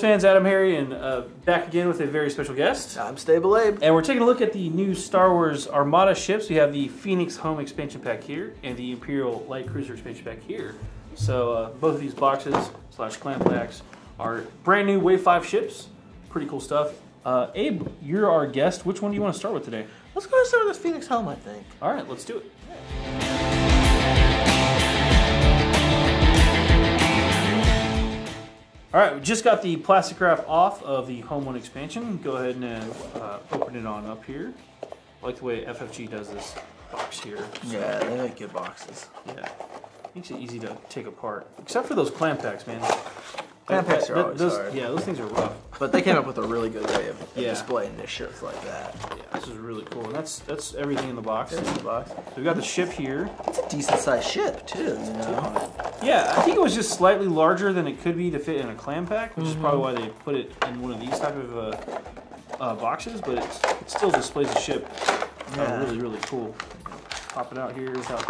BoLS fans, AdamHarry, and back again with a very special guest. I'm StableAbe. And we're taking a look at the new Star Wars Armada ships. We have the Phoenix Home expansion pack here and the Imperial Light Cruiser expansion pack here. So both of these boxes / clan packs are brand new Wave 5 ships. Pretty cool stuff. Abe, you're our guest. Which one do you want to start with today? Let's go start with this Phoenix Home, I think. All right, let's do it. All right, we just got the plastic wrap off of the Home 1 expansion. Go ahead and open it on up here. I like the way FFG does this box here. So, yeah, they make good boxes. Yeah, makes it easy to take apart. Except for those clam packs, man. Clam packs are always hard. Yeah, those things are rough. But they came up with a really good way of yeah. displaying their ships like that. Yeah, this is really cool. And that's everything in the box. In the box. So we've got the ship here. It's a decent sized ship too, you know? Yeah, I think it was just slightly larger than it could be to fit in a clam pack, which is probably why they put it in one of these type of boxes, but it still displays the ship really, really cool. Pop it out here without,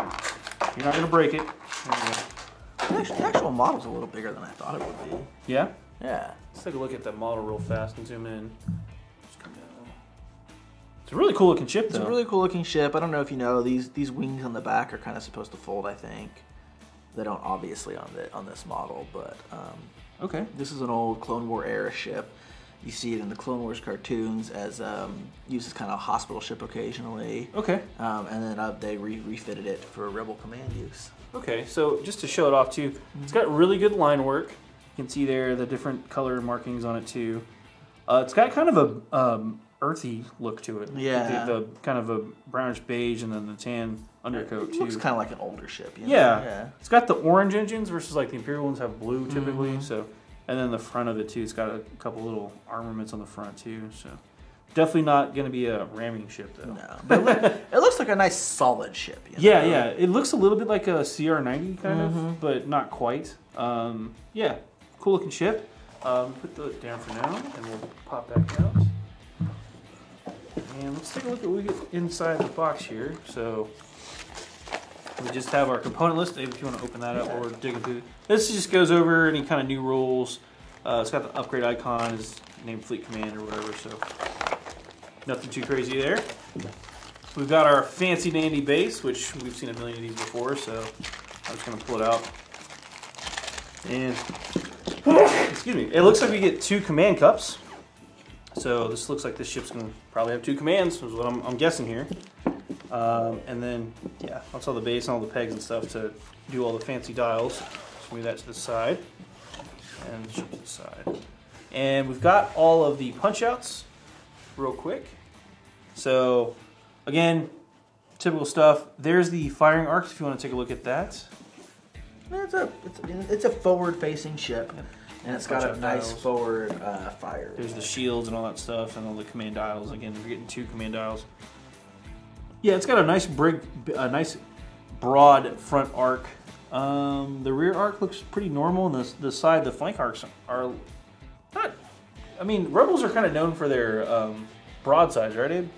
you're not going to break it. The actual model's a little bigger than I thought it would be. Yeah? Yeah. Let's take a look at that model real fast and zoom in. It's a really cool looking ship, though. It's a really cool looking ship. I don't know if you know, these wings on the back are kind of supposed to fold, I think. They don't obviously on this model, but okay. This is an old Clone War era ship. You see it in the Clone Wars cartoons as used as kind of a hospital ship occasionally. Okay. And then they refitted it for Rebel command use. Okay, so just to show it off too, it's got really good line work. You can see there the different color markings on it too. It's got kind of a earthy look to it. Yeah. The kind of a brownish beige and then the tan undercoat too. It looks kind of like an older ship. You know? Yeah. It's got the orange engines versus like the Imperial ones have blue typically. So, and then the front of it too, it's got a couple little armaments on the front too. So. Definitely not going to be a ramming ship, though. No, but it looks like a nice solid ship. You know? Yeah, yeah. It looks a little bit like a CR-90 kind of, but not quite. Yeah, cool looking ship. Put that down for now, and we'll pop back out. And let's take a look at what we get inside the box here. So we just have our component list. Dave, if you want to open that up or dig through. This just goes over any kind of new rules. It's got the upgrade icon, is named Fleet Command or whatever. So. Nothing too crazy there. We've got our fancy dandy base, which we've seen a million of these before, so I'm just going to pull it out. And, excuse me, it looks like we get 2 command cups. So this looks like this ship's going to probably have 2 commands, is what I'm guessing here. And then, yeah, that's all the base and all the pegs and stuff to do all the fancy dials. Just move that to the side. And the ship to the side. And we've got all of the punch outs. Real quick. So, again, typical stuff. There's the firing arcs if you want to take a look at that. It's a forward-facing ship, and it's got a nice forward fire. There's the shields and all that stuff, and all the command dials. Again, we're getting 2 command dials. Yeah, it's got a nice broad front arc. The rear arc looks pretty normal, and the flank arcs are not. I mean, Rebels are kind of known for their broadsides, right, Abe?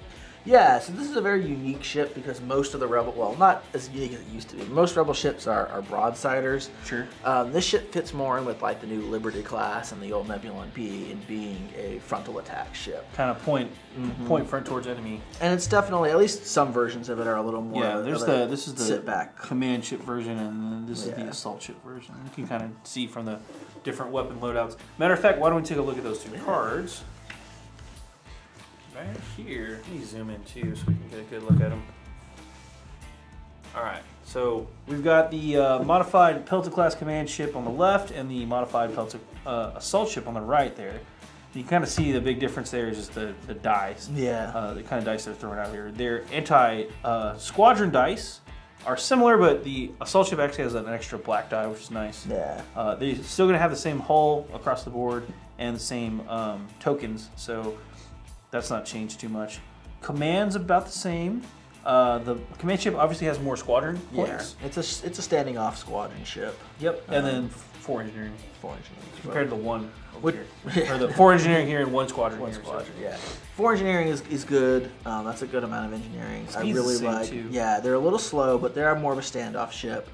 Yeah, so this is a very unique ship because most of the Rebel, well, not as unique as it used to be. Most Rebel ships are broadsiders. Sure. This ship fits more in with like the new Liberty class and the old Nebula B in being a frontal attack ship. Kind of point front towards enemy. And it's definitely, at least some versions of it are a little more. Yeah, this is the sit back command ship version, and then this is the assault ship version. You can kind of see from the different weapon loadouts. Matter of fact, why don't we take a look at those 2 cards? Right here. Let me zoom in too so we can get a good look at them. Alright, so we've got the modified Pelta class command ship on the left and the modified Pelta assault ship on the right there. You can kind of see the big difference there is just the dice. Yeah. The kind of dice they're throwing out here. Their anti-squadron dice are similar, but the assault ship actually has an extra black die, which is nice. Yeah. They're still going to have the same hull across the board and the same tokens, so that's not changed too much. Command's about the same. The command ship obviously has more squadron points. Yeah, it's a standing off squadron ship. Yep, and then 4 engineering. 4 engineering. Compared to the 1 over here. Or the 4 engineering here and 1 squadron here. 1 squadron, yeah. 4 engineering is good. That's a good amount of engineering. I really like. Too. Yeah, they're a little slow, but they're more of a standoff ship.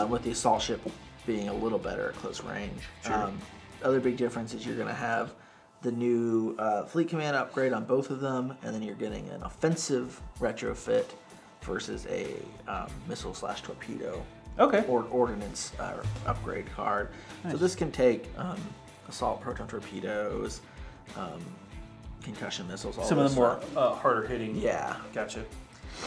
With the assault ship being a little better at close range. Sure. other big difference is you're going to have the new fleet command upgrade on both of them, and then you're getting an offensive retrofit versus a missile/torpedo or ordnance upgrade card. Nice. So this can take assault proton torpedoes, concussion missiles, all some of the more harder hitting. Yeah. Gotcha.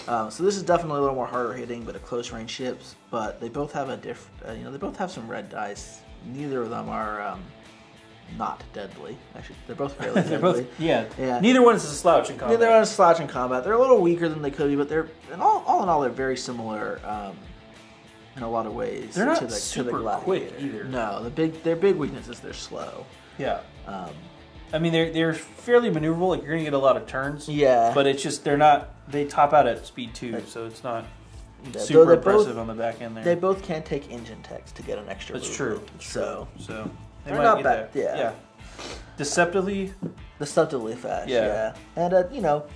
So this is definitely a little more harder hitting, but a close range ships. But they both have a different, they both have some red dice. Neither of them are not deadly. Actually, they're both fairly deadly. Both, yeah. Neither one is a slouch in combat. Neither one is a slouch in combat. They're a little weaker than they could be, but they're all in all they're very similar in a lot of ways. They're not to the super quick either. No, their big weakness is they're slow. Yeah. I mean, they're fairly maneuverable. Like, you're gonna get a lot of turns. Yeah. But it's just they top out at speed 2, so it's not super impressive on the back end there. They both can take engine techs to get an extra. That's true. So they they're might not get bad. that. Yeah. Deceptively fast. Yeah. And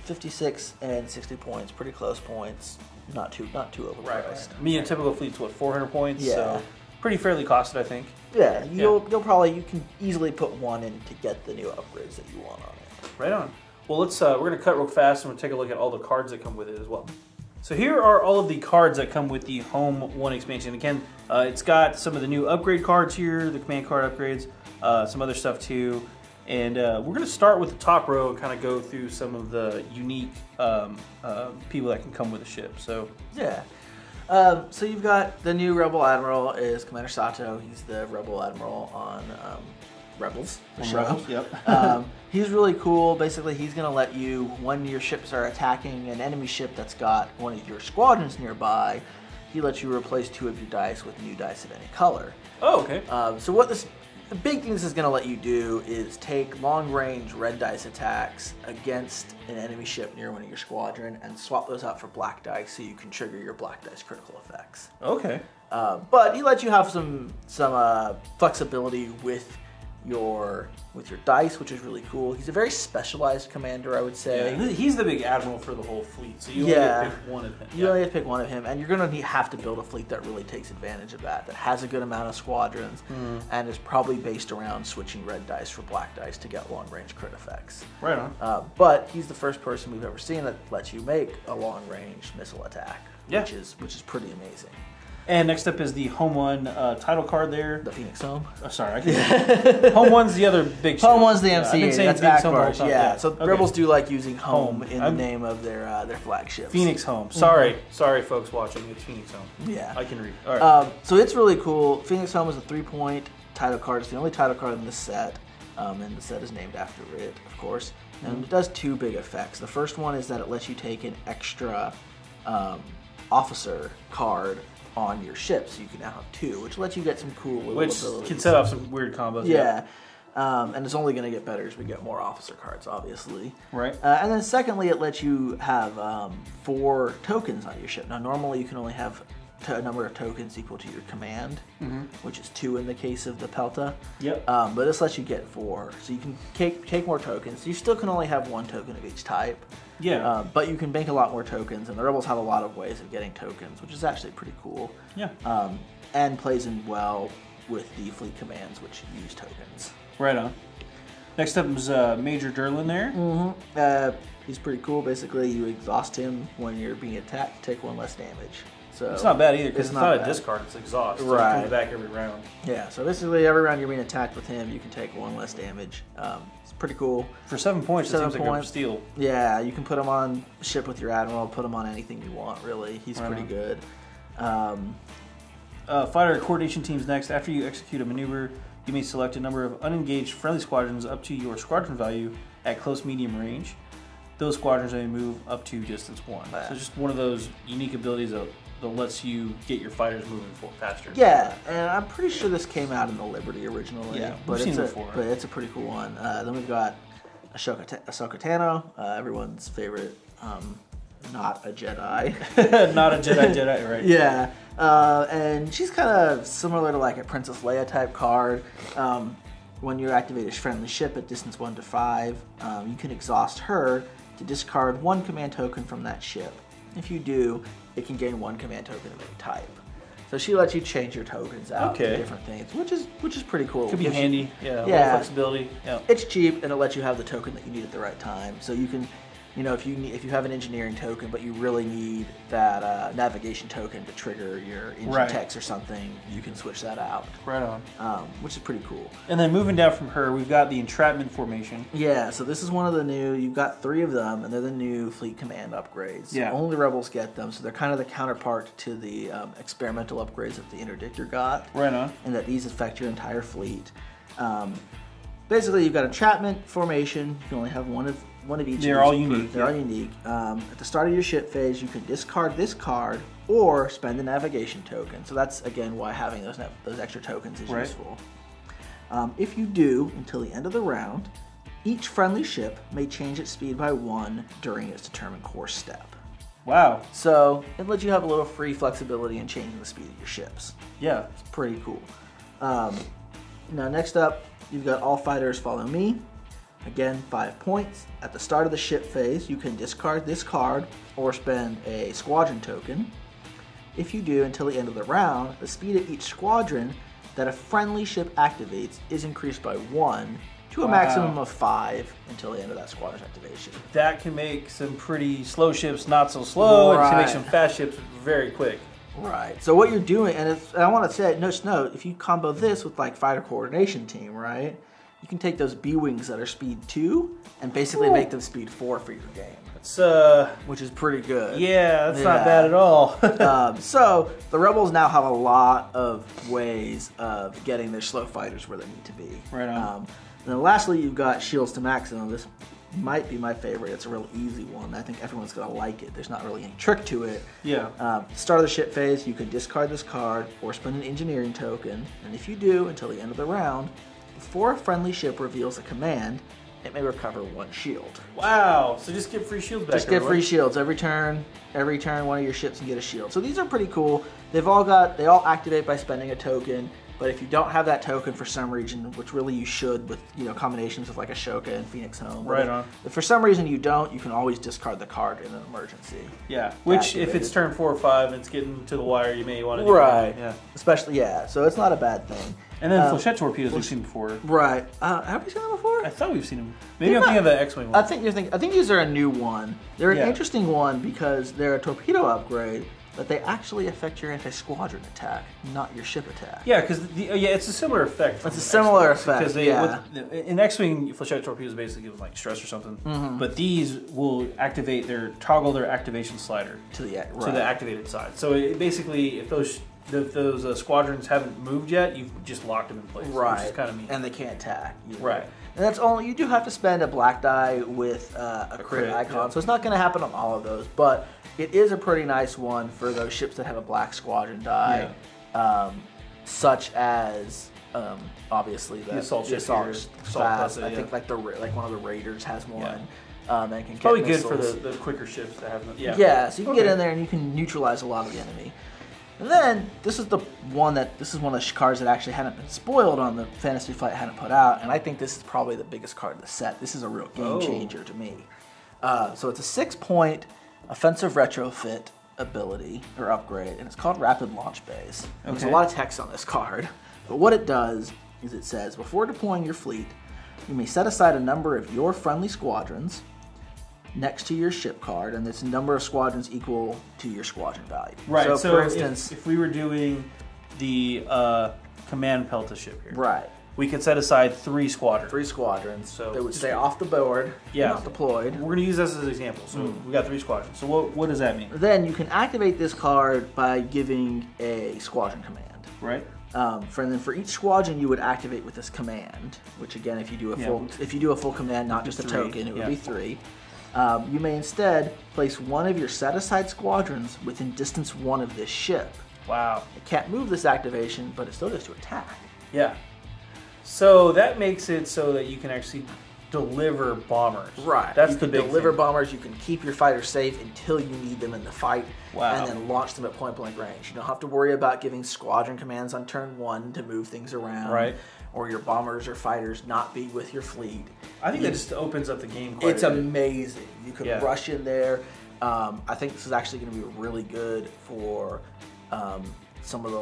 56 and 60 points, pretty close points. Not too overpriced. Right. I mean, a typical fleet's what, 400 points. Yeah. So pretty fairly costed, I think. Yeah. You can easily put one in to get the new upgrades that you want on it. Right on. Well, we're gonna cut real fast and we'll take a look at all the cards that come with it as well. So here are all of the cards that come with the Home 1 expansion. Again, it's got some of the new upgrade cards here, the command card upgrades, some other stuff too. And we're going to start with the top row and kind of go through some of the unique people that can come with the ship. So yeah. So you've got the new Rebel Admiral is Commander Sato. He's the Rebel Admiral on Rebels. Rebels, yep. He's really cool. Basically, he's going to let you, when your ships are attacking an enemy ship that's got one of your squadrons nearby, he lets you replace 2 of your dice with new dice of any color. Oh, okay. So what the big thing this is going to let you do is take long-range red dice attacks against an enemy ship near one of your squadron and swap those out for black dice so you can trigger your black dice critical effects. Okay. But he lets you have some flexibility with your dice, which is really cool. He's a very specialized commander, I would say. Yeah, he's the big admiral for the whole fleet, so you only have to pick one of him. You only have to pick one of him, and you're going to have to build a fleet that really takes advantage of that has a good amount of squadrons, and is probably based around switching red dice for black dice to get long-range crit effects. Right on. But he's the first person we've ever seen that lets you make a long-range missile attack, which is pretty amazing. And next up is the Home 1 title card there. The Phoenix Home? Oh, sorry, I can't. Home 1's the other big ship. Home 1's the MC. I've been saying That's Phoenix Home the whole time. Yeah, so okay. Rebels do like using Home in the name of their flagships. Phoenix Home. Sorry, folks watching. It's Phoenix Home. Yeah. I can read. All right. So it's really cool. Phoenix Home is a 3-point title card. It's the only title card in this set. And the set is named after it, of course. And it does 2 big effects. The first one is that it lets you take an extra officer card on your ship, so you can now have 2, which lets you get some cool little abilities. Which can set off some weird combos. Yeah. And it's only going to get better as we get more officer cards, obviously. Right. And then secondly, it lets you have 4 tokens on your ship. Now, normally you can only have a number of tokens equal to your command, which is 2 in the case of the Pelta. Yep. But this lets you get 4, so you can take more tokens. You still can only have 1 token of each type. Yeah. But you can bank a lot more tokens, and the Rebels have a lot of ways of getting tokens, which is actually pretty cool. Yeah. And plays in well with the fleet commands, which use tokens. Right on. Next up is Major Durlin there. He's pretty cool. Basically, you exhaust him when you're being attacked, take 1 less damage. So it's not bad either, because it's not a discard, it's exhaust. So right. It comes back every round. Yeah, so basically every round you're being attacked with him, you can take 1 less damage. It's pretty cool. For 7 points, it seems like a steal. Yeah, you can put him on ship with your Admiral, put him on anything you want, really. He's pretty good. Fighter coordination teams next. After you execute a maneuver, you may select a number of unengaged friendly squadrons up to your squadron value at close medium range. Those squadrons may move up to distance 1. So it's just one of those unique abilities that lets you get your fighters moving faster. Yeah, and I'm pretty sure this came out in the Liberty originally. Yeah, but we've seen it before. But it's a pretty cool one. Then we've got Ahsoka Tano, everyone's favorite, not a Jedi. Not a Jedi, right. Yeah, and she's kind of similar to like a Princess Leia type card. When you activate a friendly ship at distance 1 to 5, you can exhaust her to discard 1 command token from that ship. If you do, it can gain 1 command token of any type. So So she lets you change your tokens out to different things, which is pretty cool. Could be handy. Yeah. A little flexibility. Yeah. It's cheap and it lets you have the token that you need at the right time. So you can, if you have an engineering token, but you really need that navigation token to trigger your engine text or something, you can switch that out. Right on. Which is pretty cool. And then moving down from her, we've got the entrapment formation. Yeah, so this is one of the new, you've got 3 of them, and they're the new fleet command upgrades. Yeah. Only Rebels get them, so they're kind of the counterpart to the experimental upgrades that the Interdictor got. Right on. And that these affect your entire fleet. Basically, you've got entrapment formation. You can only have one of each. They're all unique. They're all unique. At the start of your ship phase, you can discard this card or spend a navigation token. So that's, again, why having those extra tokens is useful. If you do, until the end of the round, each friendly ship may change its speed by 1 during its determined course step. Wow. So it lets you have a little free flexibility in changing the speed of your ships. Yeah. It's pretty cool. Now, next up, you've got all fighters follow me. Again, 5 points. At the start of the ship phase, you can discard this card or spend a squadron token. If you do, until the end of the round, the speed of each squadron that a friendly ship activates is increased by 1 to a maximum of 5 until the end of that squadron's activation. That can make some pretty slow ships not so slow, and can make some fast ships very quick. Right. So what you're doing, and I want to say, just note, if you combo this with like fighter coordination team, right? You can take those B-wings that are speed 2 and basically make them speed 4 for your game. It's which is pretty good. Yeah, that's not bad at all. So the Rebels now have a lot of ways of getting their slow fighters where they need to be. Right on. And then lastly, you've got shields to maximum. This might be my favorite. It's a real easy one. I think everyone's going to like it. There's not really any trick to it. Yeah. Start of the ship phase, you can discard this card or spend an engineering token. And if you do, until the end of the round, before a friendly ship reveals a command, it may recover 1 shield. Wow. So just get free shields back. Just get free shields every turn. Every turn, one of your ships can get a shield. So these are pretty cool. They all activate by spending a token. But if you don't have that token for some reason, which really you should with combinations of like Ashoka and Phoenix Home. Right on. If for some reason you don't, you can always discard the card in an emergency. Yeah. Which if it's turn 4 or 5 and it's getting to the wire, you may want to do that. Yeah. Especially so it's not a bad thing. And then flechette torpedoes we've seen before. Right. Have we seen them before? I thought we've seen them. Maybe I'm thinking of the X-wing one. I think these are a new one. They're an interesting one because they're a torpedo upgrade, but they actually affect your anti-squadron attack, not your ship attack. Yeah, because it's a similar effect. It's a similar effect. Because in X-wing, flechette torpedoes basically give them like stress or something. Mm-hmm. But these will toggle their activation slider to the activated side. So basically, if those squadrons haven't moved yet, you've just locked them in place. Right. Which is kind of mean. And they can't attack. Right. And that's only, you do have to spend a black die with a crit icon, so it's not going to happen on all of those, but it is a pretty nice one for those ships that have a black squadron die, such as obviously the assault class. I think like one of the Raiders has one. And can probably good for the quicker ships that have them. Yeah, so you can get in there and you can neutralize a lot of the enemy. And then this is one of the cards that actually hadn't been spoiled on the Fantasy Flight hadn't put out, and I think this is probably the biggest card of the set. This is a real game changer to me. So it's a 6-point offensive retrofit ability or upgrade, and it's called Rapid Launch Base. Okay. There's a lot of text on this card, but what it does is it says, before deploying your fleet, you may set aside a number of your friendly squadrons next to your ship card, and it's a number of squadrons equal to your squadron value. Right, so for instance, if we were doing the command Pelta ship here, right, we could set aside 3 squadrons. 3 squadrons, so they would stay off the board, not deployed. We're going to use this as an example, so we got 3 squadrons. So what does that mean? Then you can activate this card by giving a squadron command. Right. For each squadron, you would activate with this command, which again, if you do a full command, not just a token, it would be 3. You may instead place one of your set-aside squadrons within distance 1 of this ship. Wow. It can't move this activation, but it still goes to attack. Yeah. So that makes it so that you can actually deliver bombers. Right. That's the big thing. Deliver bombers. You can keep your fighters safe until you need them in the fight. Wow. And then launch them at point-blank range. You don't have to worry about giving squadron commands on turn 1 to move things around. Right. Or your bombers or fighters not be with your fleet. I think that just opens up the game quite a bit. It's amazing. You can rush in there. I think this is actually going to be really good for some of the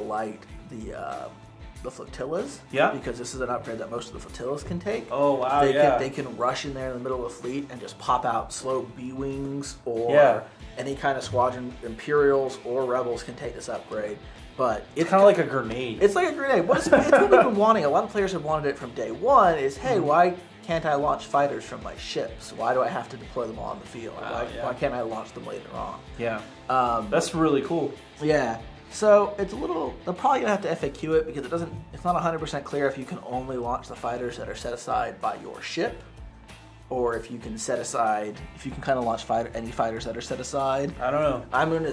flotillas. Yeah. Because this is an upgrade that most of the flotillas can take. Oh wow! They can rush in there in the middle of the fleet and just pop out slow B-wings or any kind of squadron. Imperials or Rebels can take this upgrade. But it's kind of like a grenade. It's like a grenade. It's what we've been wanting. A lot of players have wanted it from day one. Is hey, why can't I launch fighters from my ships? Why do I have to deploy them all on the field? Why can't I launch them later on? Yeah. That's really cool. Yeah. So it's a little. They're probably gonna have to FAQ it because it's not 100% clear if you can only launch the fighters that are set aside by your ship, or if you can kind of launch any fighters that are set aside. I don't know. I'm gonna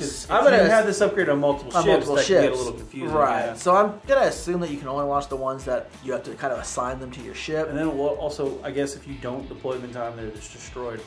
have this upgrade on multiple ships. That can get a little confusing. Right. Yeah. So I'm gonna assume that you can only launch the ones that you have to kind of assign them to your ship. And then also, I guess if you don't deploy them in time, they're just destroyed.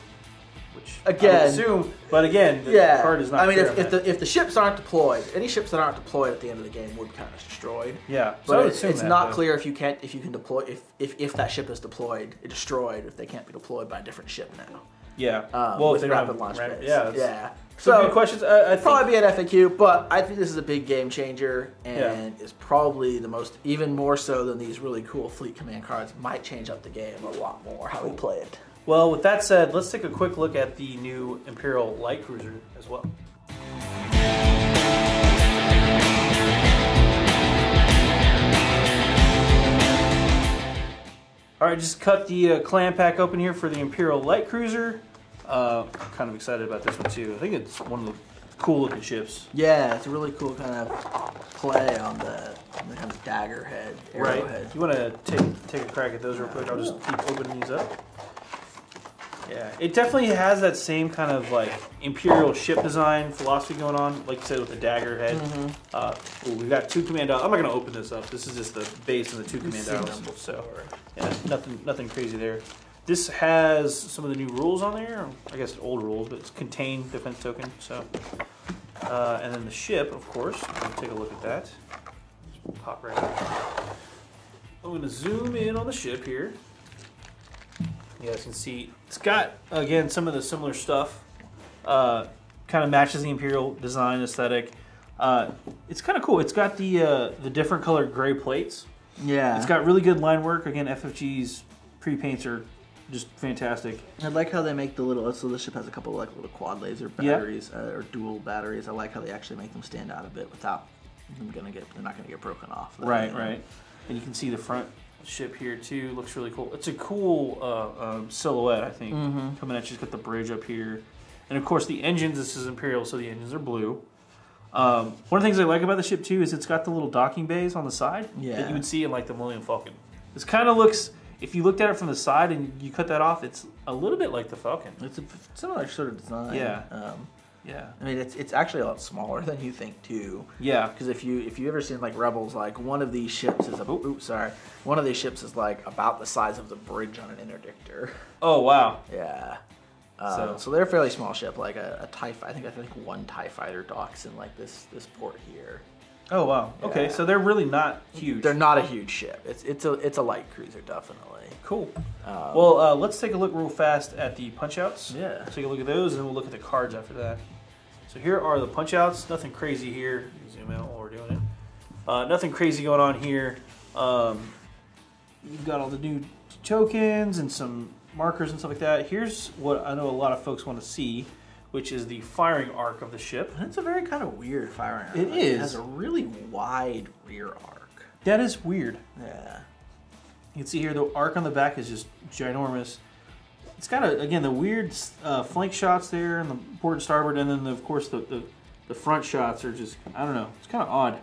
Which again, I would assume, but again, the card is not. I mean, if the ships aren't deployed, any ships that aren't deployed at the end of the game would count as destroyed. Yeah, but it's not clear if you can deploy if that ship is destroyed, if they can't be deployed by a different ship now. Yeah. Well, with rapid launch base. Yeah. So good questions. I think probably be an FAQ, but I think this is a big game changer and is probably even more so than these really cool fleet command cards. Might change up the game a lot more how we play it. Well, with that said, let's take a quick look at the new Imperial Light Cruiser as well. All right, just cut the clam pack open here for the Imperial Light Cruiser. I'm kind of excited about this one too. I think it's one of the cool looking ships. Yeah, it's a really cool kind of play on the kind of dagger head, arrow head. You want to take a crack at those real quick? I'll just keep opening these up. Yeah, it definitely has that same kind of like Imperial ship design philosophy going on, like you said with the dagger head. We've got 2 command dials. I'm not going to open this up. This is just the base and the 2 command dials. So yeah, nothing crazy there. This has some of the new rules on there. I guess old rules, but it's contained defense token. So and then the ship, of course. I'm going to take a look at that. Just pop right up. I'm going to zoom in on the ship here. You guys can see it's got, again, some of the similar stuff. Kind of matches the Imperial design aesthetic. It's kind of cool. It's got the different colored gray plates. Yeah. It's got really good line work. Again, FFG's pre-paints are just fantastic. I like how they make the little, so the ship has a couple of like little quad laser batteries or dual batteries. I like how they actually make them stand out a bit without them they're not gonna get broken off. Right. And you can see the front ship here too. Looks really cool. It's a cool silhouette, I think. Coming at you, it's got the bridge up here, and of course the engines. This is Imperial, so the engines are blue. One of the things I like about the ship too is it's got the little docking bays on the side that you would see in like the Millennium Falcon. This kind of looks, if you looked at it from the side and you cut that off, it's a little bit like the Falcon. It's a similar sort of design. Yeah. I mean, it's actually a lot smaller than you think too. Yeah. Because if you ever seen like Rebels, like one of these ships is one of these ships is like about the size of the bridge on an interdictor. Oh wow. Yeah. So they're a fairly small ship, like a TIE. I think one TIE fighter docks in like this port here. Oh wow. Yeah. Okay, so they're really not huge. They're not a huge ship. It's a light cruiser, definitely. Cool. Well, let's take a look real fast at the punch outs. Yeah. Let's take a look at those, and then we'll look at the cards after that. So here are the punch outs. Nothing crazy here. Zoom out while we're doing it. Nothing crazy going on here. You've got all the new tokens and some markers and stuff like that. Here's what I know a lot of folks want to see, which is the firing arc of the ship. And it's a very kind of weird firing arc. It is. It has a really wide rear arc. That is weird. Yeah. You can see here the arc on the back is just ginormous. It's got, again, the weird flank shots there and the port and starboard, and then, of course, the front shots are just, I don't know. It's kind of odd.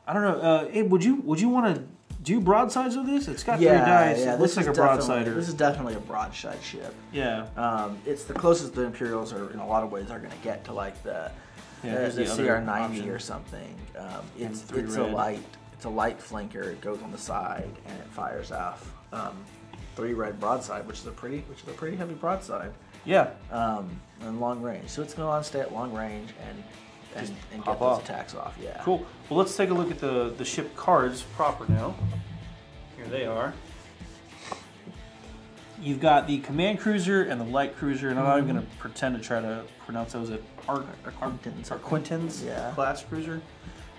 I don't know. Abe, would you want to do broadsides of this? It's got 3 dice. Yeah, it looks like a broadsider. This is definitely a broadside ship. Yeah. It's the closest the Imperials are, in a lot of ways, are going to get to like the CR90 or something. It's a light flanker. It goes on the side and it fires off 3 red broadside, which is a pretty heavy broadside. Yeah. And long range. So it's going to stay at long range and get those attacks off. Yeah. Cool. Well, let's take a look at the ship cards proper now. Here they are. You've got the command cruiser and the light cruiser, and I'm not even going to pretend to try to pronounce those. Arquintins Yeah. class cruiser.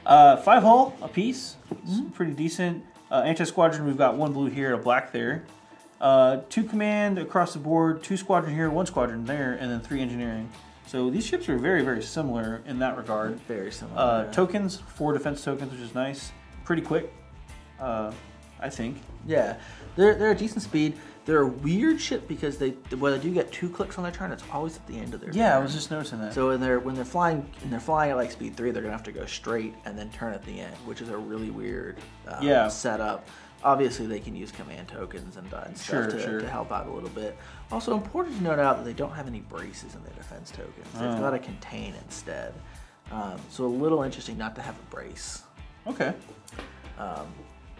5 hull a piece. It's pretty decent. Anti-squadron, we've got 1 blue here, a black there. 2 command across the board, 2 squadron here, 1 squadron there, and then 3 engineering. So these ships are very, very similar in that regard. Very similar. Tokens, 4 defense tokens, which is nice. Pretty quick, I think. Yeah, they're a decent speed. They're a weird ship because they do get 2 clicks on their turn, it's always at the end of their turn. Yeah, I was just noticing that. So when they're flying at like speed 3, they're gonna have to go straight and then turn at the end, which is a really weird setup. Obviously, they can use command tokens and stuff to help out a little bit. Also, important to note out that they don't have any braces in their defense tokens. They've got to contain instead. So a little interesting not to have a brace. Okay.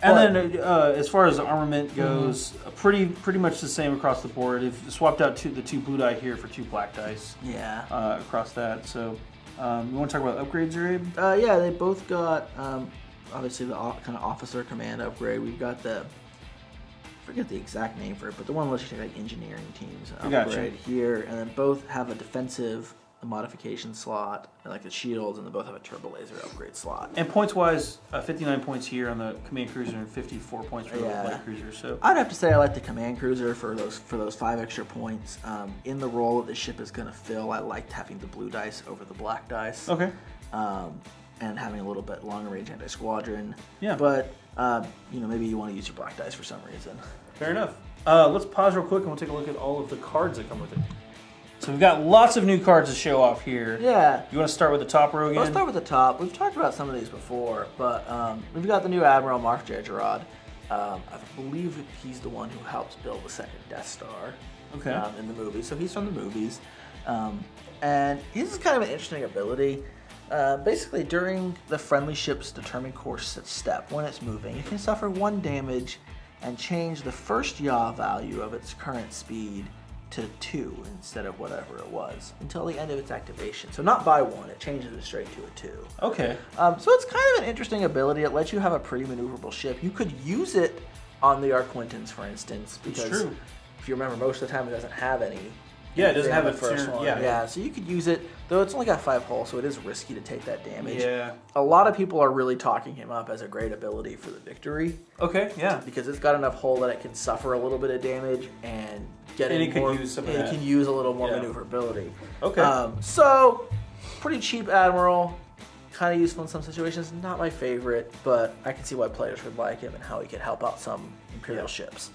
And then as far as armament goes, pretty much the same across the board. They've swapped out the 2 blue die here for 2 black dice. Yeah. Across that. So you want to talk about upgrades, Abe? Yeah, they both got obviously the kind of officer command upgrade. We've got I forget the exact name for it, but the one that lets you take like engineering teams upgrade here, and then both have a defensive modification slot, like the shields, and they both have a turbo laser upgrade slot. And points-wise, 59 points here on the command cruiser and 54 points for the light cruiser. So I'd have to say I like the command cruiser for those 5 extra points. In the role that the ship is going to fill, I liked having the blue dice over the black dice. Okay. And having a little bit longer range anti-squadron. Yeah. But maybe you want to use your black dice for some reason. Fair enough. Let's pause real quick and we'll take a look at all of the cards that come with it. So we've got lots of new cards to show off here. Yeah. You want to start with the top row again? Let's start with the top. We've talked about some of these before, but we've got the new Admiral Mark J. Gerard. I believe he's the one who helps build the second Death Star in the movie. So he's from the movies. And his is kind of an interesting ability. Basically, during the friendly ship's determined course step, when it's moving, it can suffer 1 damage and change the first yaw value of its current speed to 2 instead of whatever it was until the end of its activation. So not by 1, it changes it straight to a 2. Okay. So it's kind of an interesting ability. It lets you have a pretty maneuverable ship. You could use it on the Arquintans, for instance, because if you remember, most of the time it doesn't have any. Yeah, it doesn't have the first one. Yeah, so you could use it, though it's only got 5 hull, so it is risky to take that damage. Yeah. A lot of people are really talking him up as a great ability for the victory. Okay, yeah. Because it's got enough hull that it can suffer a little bit of damage and it can use some of that. It can use a little more maneuverability. Okay. So, pretty cheap Admiral. Kind of useful in some situations. Not my favorite, but I can see why players would like him and how he could help out some Imperial ships.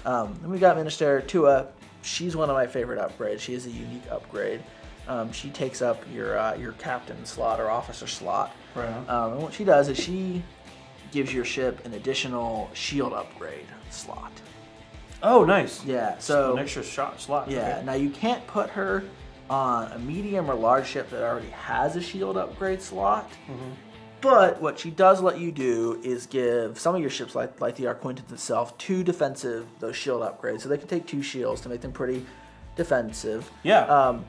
Then we got Minister Tua. She's one of my favorite upgrades. She is a unique upgrade. She takes up your captain slot or officer slot. Right. And what she does is she gives your ship an additional shield upgrade slot. Oh, nice. Yeah. So an extra slot. Yeah. Okay. Now you can't put her on a medium or large ship that already has a shield upgrade slot. But what she does let you do is give some of your ships, like the Arquintans itself, 2 defensive, those shield upgrades. So they can take 2 shields to make them pretty defensive. Yeah.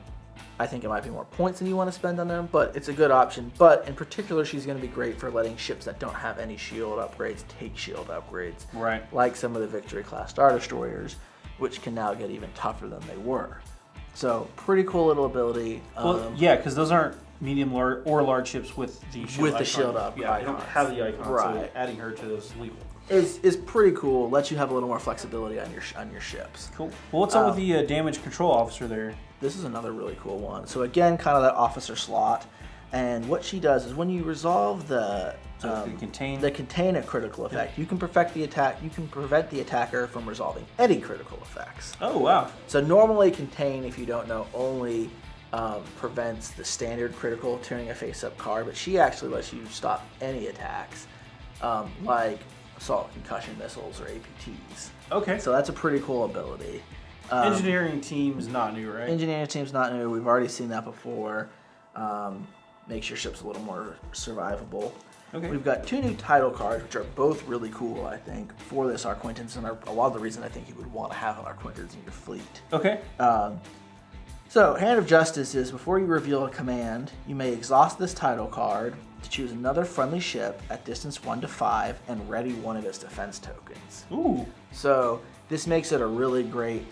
I think it might be more points than you want to spend on them, but it's a good option. But in particular, she's going to be great for letting ships that don't have any shield upgrades take shield upgrades. Right. Like some of the Victory-class Star Destroyers, which can now get even tougher than they were. So, pretty cool little ability. Well, yeah, because those aren't medium or large ships with the shield up. Yeah, they don't have the icon, right. So adding her to those legal. Is pretty cool. Lets you have a little more flexibility on your ships. Cool. Well, what's up with the damage control officer there? This is another really cool one. So again, kind of that officer slot. And what she does is when you resolve the contain a critical effect, you can perfect the attack. You can prevent the attacker from resolving any critical effects. Oh wow! So normally contain, if you don't know, only prevents the standard critical turning a face-up card, but she actually lets you stop any attacks, like assault concussion missiles or APTs. Okay. So that's a pretty cool ability. Engineering team's not new, right? Engineering team's not new. We've already seen that before. Makes your ships a little more survivable. Okay. We've got 2 new title cards, which are both really cool, I think, for this Arquintans, and are a lot of the reason I think you would want to have an Arquintans in your fleet. Okay. So, Hand of Justice is, before you reveal a command, you may exhaust this title card to choose another friendly ship at distance 1 to 5 and ready one of its defense tokens. Ooh. So, this makes it a really great,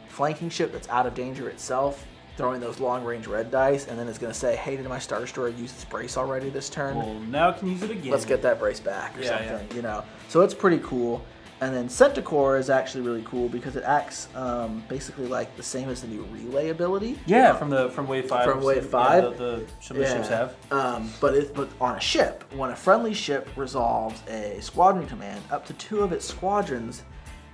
flanking ship that's out of danger itself throwing those long-range red dice, and then it's going to say, hey, did my starter store use its brace already this turn? Well, now it can use it again. Let's get that brace back or something, you know. So it's pretty cool. And then Centaur is actually really cool because it acts basically like the same as the new relay ability. Yeah, from Wave 5. From Wave 5. Yeah, some of the ships have. But on a ship, when a friendly ship resolves a squadron command, up to 2 of its squadrons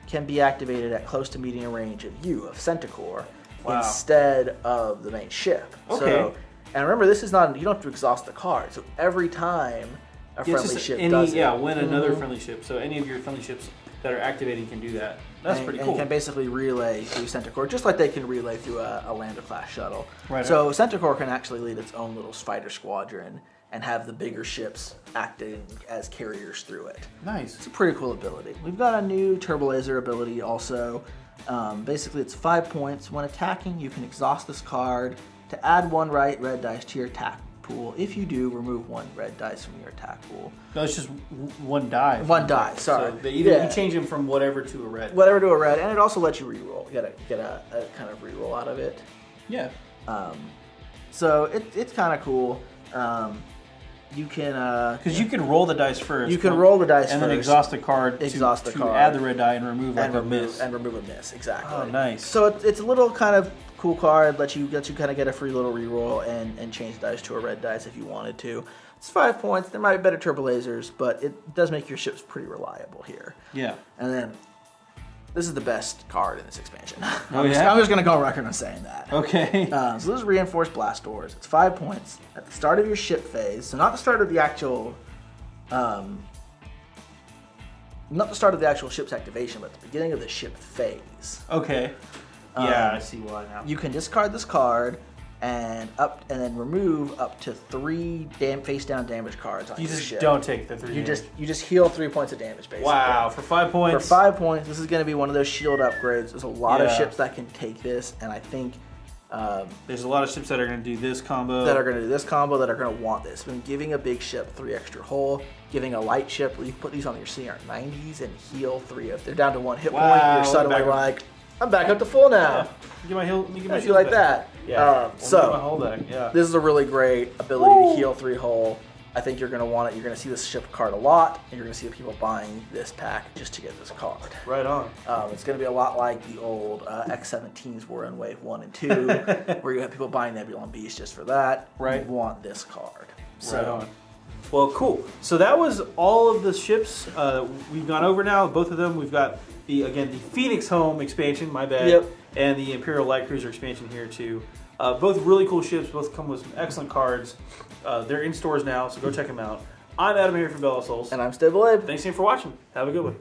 can be activated at close to medium range of you, of Centaur, instead of the main ship. Okay. So, and remember, this is not, you don't have to exhaust the card. So every time a friendly ship does it. Yeah, when another friendly ship. So any of your friendly ships that are activating can do that. That's pretty cool. And can basically relay through Centaur, just like they can relay through a Lander-class shuttle. Right. So Centaur can actually lead its own little fighter squadron and have the bigger ships acting as carriers through it. Nice. It's a pretty cool ability. We've got a new Turbo Laser ability also. Basically, it's 5 points. When attacking, you can exhaust this card to add 1 red dice to your attack pool. If you do, remove 1 red dice from your attack pool. No, it's just 1 die. 1 die, sorry. So you change them from whatever to a red. Whatever to a red, and it also lets you reroll. You get a kind of reroll out of it. Yeah. So it's kind of cool. You can because you can roll the dice first. You can roll the dice and first, then exhaust the card. Exhaust the card. Add the red die and remove a miss. And remove a miss. Exactly. Oh, nice. So it's a little kind of cool card. Lets you kind of get a free little reroll and change dice to a red dice if you wanted to. It's 5 points. There might be better turbo lasers, but it does make your ships pretty reliable here. Yeah. And then this is the best card in this expansion. Oh, I'm just going to go on record on saying that. Okay. So this is Reinforced Blast Doors. It's 5 points at the start of your ship phase. So not the start of the actual, not the start of the actual ship's activation, but the beginning of the ship phase. Okay. Yeah, I see why now. You can discard this card and then remove up to 3 face down damage cards on your ship. You just don't take the 3 damage. You just heal 3 points of damage basically. Wow, for 5 points. For 5 points, this is going to be one of those shield upgrades. There's a lot of ships that can take this, and I think there's a lot of ships that are going to do this combo. That are going to do this combo, that are going to want this. When giving a big ship 3 extra hull, giving a light ship, you put these on your CR90s and heal 3 of. They're down to 1 hit point. You're suddenly like, I'm back up to full now. Yeah. Get my heal. Get my you like back. that? Yeah. So my hull back. Yeah. This is a really great ability to heal 3 hull. I think you're going to want it. You're going to see this ship card a lot, and you're going to see people buying this pack just to get this card. Right on. It's going to be a lot like the old X-17s were in Wave 1 and 2, where you have people buying Nebulon Beast just for that. Right. You want this card. So, right on. Well, cool. So that was all of the ships we've gone over now. Both of them. We've got the Phoenix Home expansion. My bad. Yep. And the Imperial Light Cruiser expansion here too. Both really cool ships. Both come with some excellent cards. They're in stores now, so go check them out. I'm AdamHarry from BoLS. And I'm StableAbe. Thanks again for watching. Have a good one.